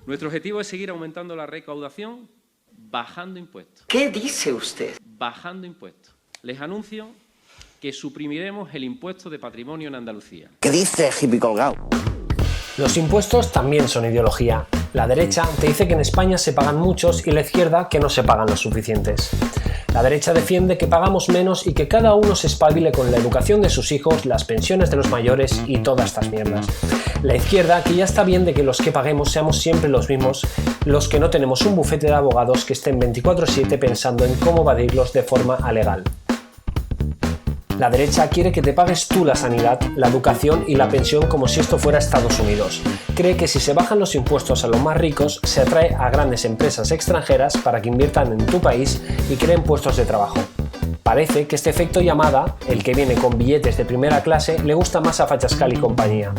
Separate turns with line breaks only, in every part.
Nuestro objetivo es seguir aumentando la recaudación bajando impuestos.
¿Qué dice usted?
Bajando impuestos. Les anuncio que suprimiremos el impuesto de patrimonio en Andalucía.
¿Qué dice, hippie colgado?
Los impuestos también son ideología. La derecha te dice que en España se pagan muchos y la izquierda que no se pagan los suficientes. La derecha defiende que pagamos menos y que cada uno se espabile con la educación de sus hijos, las pensiones de los mayores y todas estas mierdas. La izquierda que ya está bien de que los que paguemos seamos siempre los mismos, los que no tenemos un bufete de abogados que estén 24/7 pensando en cómo evadirlos de forma alegal. La derecha quiere que te pagues tú la sanidad, la educación y la pensión como si esto fuera Estados Unidos. Cree que si se bajan los impuestos a los más ricos, se atrae a grandes empresas extranjeras para que inviertan en tu país y creen puestos de trabajo. Parece que este efecto llamada, el que viene con billetes de primera clase, le gusta más a Fachascal y compañía.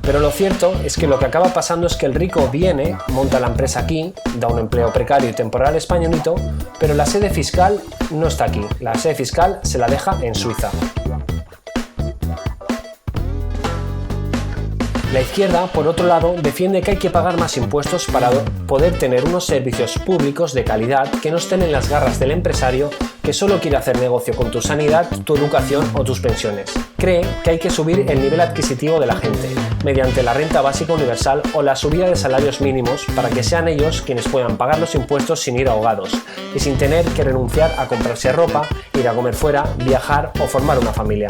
Pero lo cierto es que lo que acaba pasando es que el rico viene, monta la empresa aquí, da un empleo precario y temporal españolito, pero la sede fiscal no está aquí. La sede fiscal se la deja en Suiza. La izquierda, por otro lado, defiende que hay que pagar más impuestos para poder tener unos servicios públicos de calidad que no estén en las garras del empresario que solo quiere hacer negocio con tu sanidad, tu educación o tus pensiones. Cree que hay que subir el nivel adquisitivo de la gente, mediante la renta básica universal o la subida de salarios mínimos para que sean ellos quienes puedan pagar los impuestos sin ir ahogados y sin tener que renunciar a comprarse ropa, ir a comer fuera, viajar o formar una familia.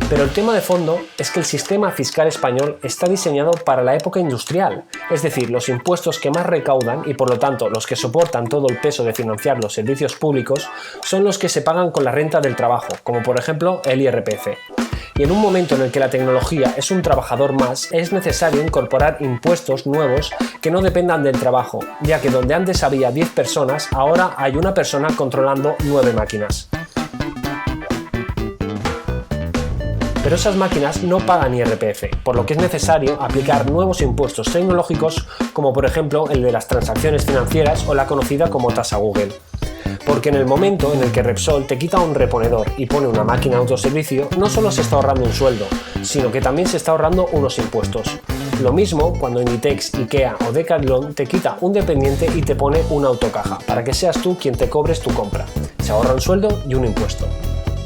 Pero el tema de fondo es que el sistema fiscal español está diseñado para la época industrial, es decir, los impuestos que más recaudan y por lo tanto los que soportan todo el peso de financiar los servicios públicos son los que se pagan con la renta del trabajo, como por ejemplo el IRPF. Y en un momento en el que la tecnología es un trabajador más, es necesario incorporar impuestos nuevos que no dependan del trabajo, ya que donde antes había 10 personas, ahora hay una persona controlando 9 máquinas. Pero esas máquinas no pagan IRPF, por lo que es necesario aplicar nuevos impuestos tecnológicos como por ejemplo el de las transacciones financieras o la conocida como tasa Google. Porque en el momento en el que Repsol te quita un reponedor y pone una máquina de autoservicio, no solo se está ahorrando un sueldo, sino que también se está ahorrando unos impuestos. Lo mismo cuando Inditex, Ikea o Decathlon te quita un dependiente y te pone una autocaja, para que seas tú quien te cobres tu compra. Se ahorra un sueldo y un impuesto.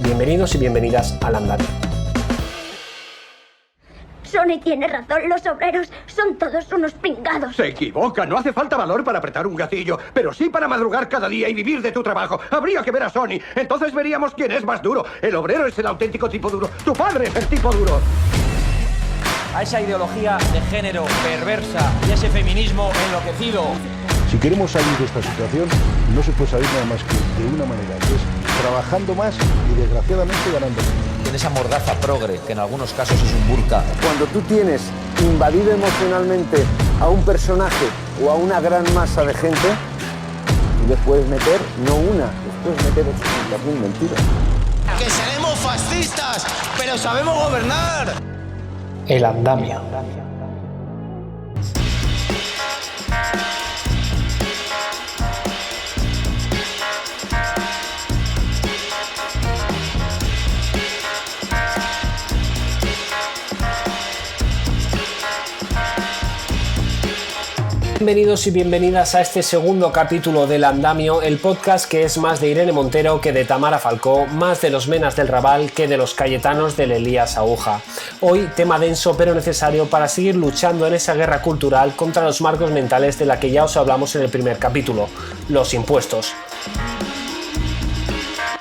Bienvenidos y bienvenidas al Andamio.
Sony tiene razón, los obreros son todos unos pringados.
Se equivoca, no hace falta valor para apretar un gatillo, pero sí para madrugar cada día y vivir de tu trabajo. Habría que ver a Sony, entonces veríamos quién es más duro. El obrero es el auténtico tipo duro, tu padre es el tipo duro.
A esa ideología de género perversa y a ese feminismo enloquecido.
Si queremos salir de esta situación, no se puede salir nada más que de una manera, que es trabajando más y desgraciadamente ganando menos.
En esa mordaza progre, que en algunos casos es un burka.
Cuando tú tienes invadido emocionalmente a un personaje o a una gran masa de gente, tú les puedes meter, no una, les puedes meter 800.000 mentiras.
Que seremos fascistas, pero sabemos gobernar.
El Andamio. Bienvenidos y bienvenidas a este segundo capítulo del Andamio, el podcast que es más de Irene Montero que de Tamara Falcó, más de los Menas del Raval que de los Cayetanos del Elías Aúja. Hoy tema denso pero necesario para seguir luchando en esa guerra cultural contra los marcos mentales de la que ya os hablamos en el primer capítulo, los impuestos.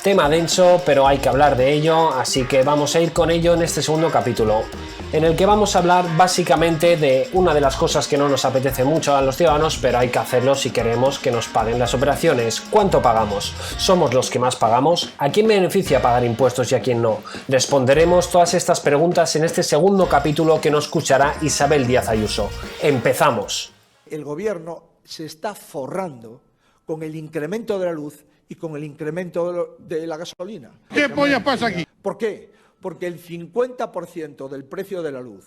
Tema denso, pero hay que hablar de ello, así que vamos a ir con ello en este segundo capítulo, en el que vamos a hablar básicamente de una de las cosas que no nos apetece mucho a los ciudadanos, pero hay que hacerlo si queremos que nos paguen las operaciones. ¿Cuánto pagamos? ¿Somos los que más pagamos? ¿A quién beneficia pagar impuestos y a quién no? Responderemos todas estas preguntas en este segundo capítulo que nos escuchará Isabel Díaz Ayuso. ¡Empezamos!
El gobierno se está forrando con el incremento de la luz y con el incremento de la gasolina.
¿Qué polla pasa aquí?
¿Por qué? Porque el 50% del precio de la luz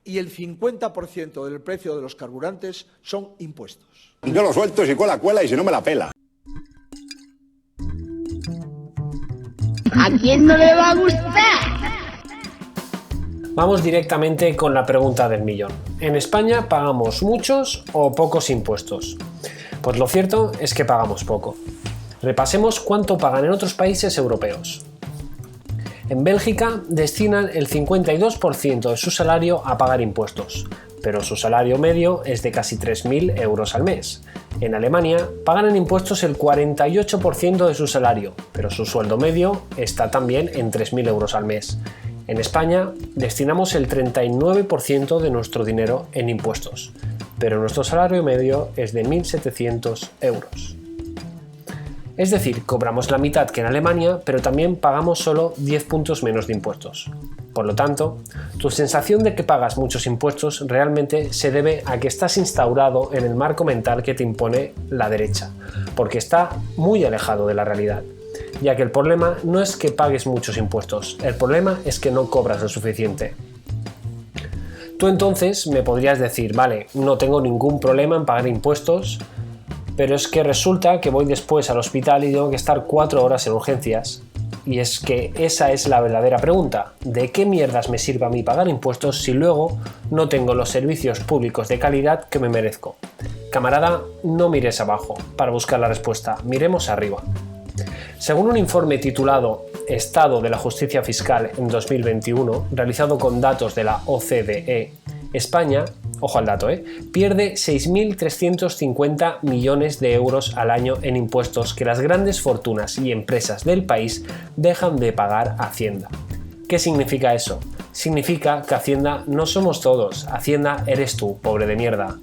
y el 50% del precio de los carburantes son impuestos.
Yo lo suelto si cuela y si no me la pela.
¿A quién no le va a gustar?
Vamos directamente con la pregunta del millón. ¿En España pagamos muchos o pocos impuestos? Pues lo cierto es que pagamos poco. Repasemos cuánto pagan en otros países europeos. En Bélgica destinan el 52% de su salario a pagar impuestos, pero su salario medio es de casi 3.000 euros al mes. En Alemania pagan en impuestos el 48% de su salario, pero su sueldo medio está también en 3.000 euros al mes. En España destinamos el 39% de nuestro dinero en impuestos, pero nuestro salario medio es de 1.700 euros. Es decir, cobramos la mitad que en Alemania, pero también pagamos solo 10 puntos menos de impuestos. Por lo tanto, tu sensación de que pagas muchos impuestos realmente se debe a que estás instaurado en el marco mental que te impone la derecha, porque está muy alejado de la realidad, ya que el problema no es que pagues muchos impuestos, el problema es que no cobras lo suficiente. Tú entonces me podrías decir, vale, no tengo ningún problema en pagar impuestos, pero es que resulta que voy después al hospital y tengo que estar 4 horas en urgencias. Y es que esa es la verdadera pregunta. ¿De qué mierdas me sirve a mí pagar impuestos si luego no tengo los servicios públicos de calidad que me merezco? Camarada, no mires abajo para buscar la respuesta, miremos arriba. Según un informe titulado Estado de la Justicia Fiscal en 2021, realizado con datos de la OCDE, España, ojo al dato, pierde 6.350 millones de euros al año en impuestos que las grandes fortunas y empresas del país dejan de pagar a Hacienda. ¿Qué significa eso? Significa que Hacienda no somos todos, Hacienda eres tú, pobre de mierda.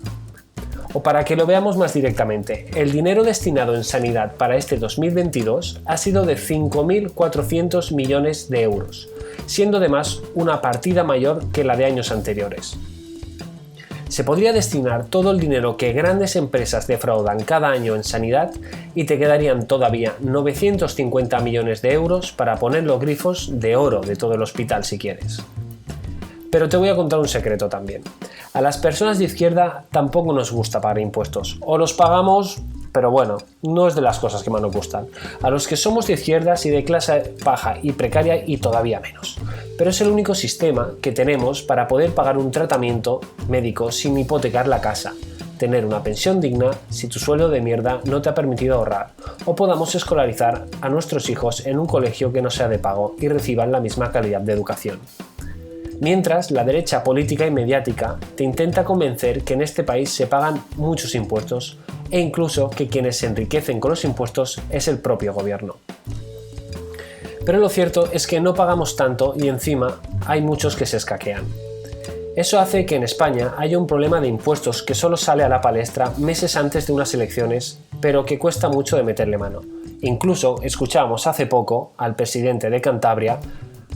O para que lo veamos más directamente, el dinero destinado en sanidad para este 2022 ha sido de 5.400 millones de euros, siendo además una partida mayor que la de años anteriores. Se podría destinar todo el dinero que grandes empresas defraudan cada año en sanidad y te quedarían todavía 950 millones de euros para poner los grifos de oro de todo el hospital si quieres. Pero te voy a contar un secreto también. A las personas de izquierda tampoco nos gusta pagar impuestos. O los pagamos, pero bueno, no es de las cosas que más nos gustan. A los que somos de izquierdas y de clase baja y precaria y todavía menos. Pero es el único sistema que tenemos para poder pagar un tratamiento médico sin hipotecar la casa, tener una pensión digna si tu sueldo de mierda no te ha permitido ahorrar, o podamos escolarizar a nuestros hijos en un colegio que no sea de pago y reciban la misma calidad de educación. Mientras, la derecha política y mediática te intenta convencer que en este país se pagan muchos impuestos e incluso que quienes se enriquecen con los impuestos es el propio gobierno. Pero lo cierto es que no pagamos tanto y encima hay muchos que se escaquean. Eso hace que en España haya un problema de impuestos que solo sale a la palestra meses antes de unas elecciones, pero que cuesta mucho de meterle mano. Incluso escuchamos hace poco al presidente de Cantabria,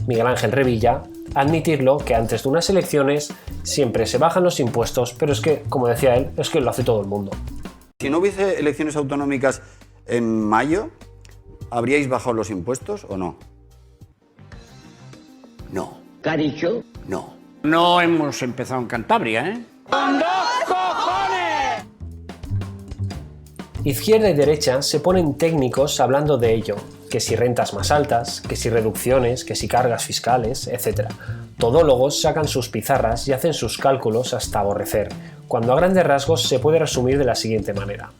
Miguel Ángel Revilla, admitirlo que antes de unas elecciones siempre se bajan los impuestos, pero es que, como decía él, es que lo hace todo el mundo.
Si no hubiese elecciones autonómicas en mayo, ¿habríais bajado los impuestos o no? No.
¿Qué ha dicho?
No.
No hemos empezado en Cantabria, ¿eh?
¡Con dos cojones!
Izquierda y derecha se ponen técnicos hablando de ello, que si rentas más altas, que si reducciones, que si cargas fiscales, etc. Todólogos sacan sus pizarras y hacen sus cálculos hasta aborrecer, cuando a grandes rasgos se puede resumir de la siguiente manera.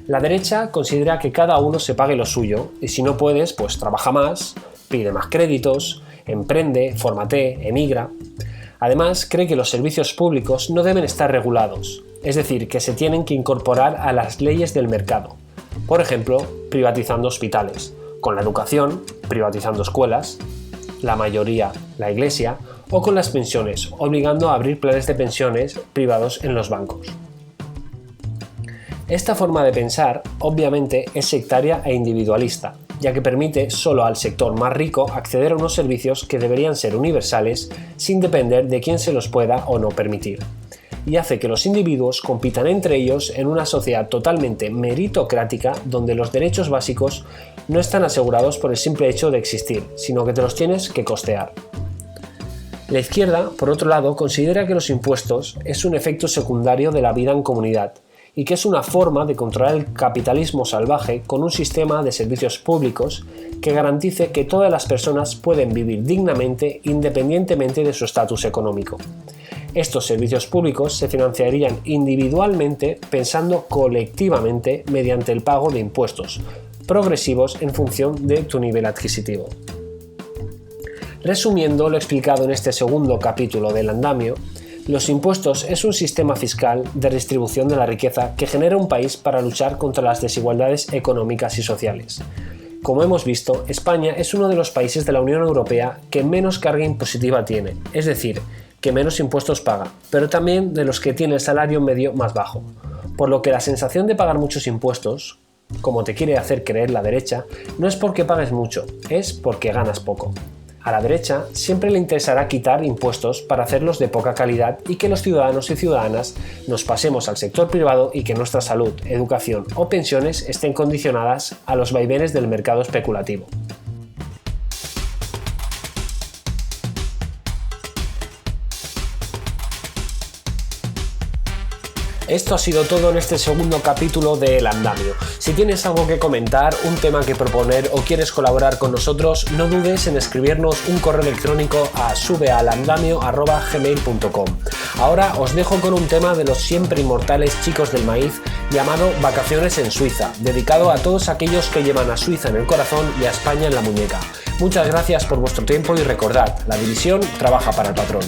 La derecha considera que cada uno se pague lo suyo, y si no puedes, pues trabaja más, pide más créditos, emprende, fórmate, emigra. Además, cree que los servicios públicos no deben estar regulados, es decir, que se tienen que incorporar a las leyes del mercado. Por ejemplo, privatizando hospitales, con la educación, privatizando escuelas, la mayoría la iglesia, o con las pensiones, obligando a abrir planes de pensiones privados en los bancos. Esta forma de pensar, obviamente, es sectaria e individualista, ya que permite solo al sector más rico acceder a unos servicios que deberían ser universales sin depender de quién se los pueda o no permitir, y hace que los individuos compitan entre ellos en una sociedad totalmente meritocrática donde los derechos básicos no están asegurados por el simple hecho de existir, sino que te los tienes que costear. La izquierda, por otro lado, considera que los impuestos es un efecto secundario de la vida en comunidad y que es una forma de controlar el capitalismo salvaje con un sistema de servicios públicos que garantice que todas las personas pueden vivir dignamente independientemente de su estatus económico. Estos servicios públicos se financiarían individualmente pensando colectivamente mediante el pago de impuestos, progresivos en función de tu nivel adquisitivo. Resumiendo lo explicado en este segundo capítulo del andamio, los impuestos es un sistema fiscal de distribución de la riqueza que genera un país para luchar contra las desigualdades económicas y sociales. Como hemos visto, España es uno de los países de la Unión Europea que menos carga impositiva tiene, es decir, que menos impuestos paga, pero también de los que tiene el salario medio más bajo. Por lo que la sensación de pagar muchos impuestos, como te quiere hacer creer la derecha, no es porque pagues mucho, es porque ganas poco. A la derecha siempre le interesará quitar impuestos para hacerlos de poca calidad y que los ciudadanos y ciudadanas nos pasemos al sector privado y que nuestra salud, educación o pensiones estén condicionadas a los vaivenes del mercado especulativo. Esto ha sido todo en este segundo capítulo de El Andamio. Si tienes algo que comentar, un tema que proponer o quieres colaborar con nosotros, no dudes en escribirnos un correo electrónico a subealandamio@gmail.com. Ahora os dejo con un tema de los siempre inmortales Chicos del Maíz llamado Vacaciones en Suiza, dedicado a todos aquellos que llevan a Suiza en el corazón y a España en la muñeca. Muchas gracias por vuestro tiempo y recordad, la división trabaja para el patrón.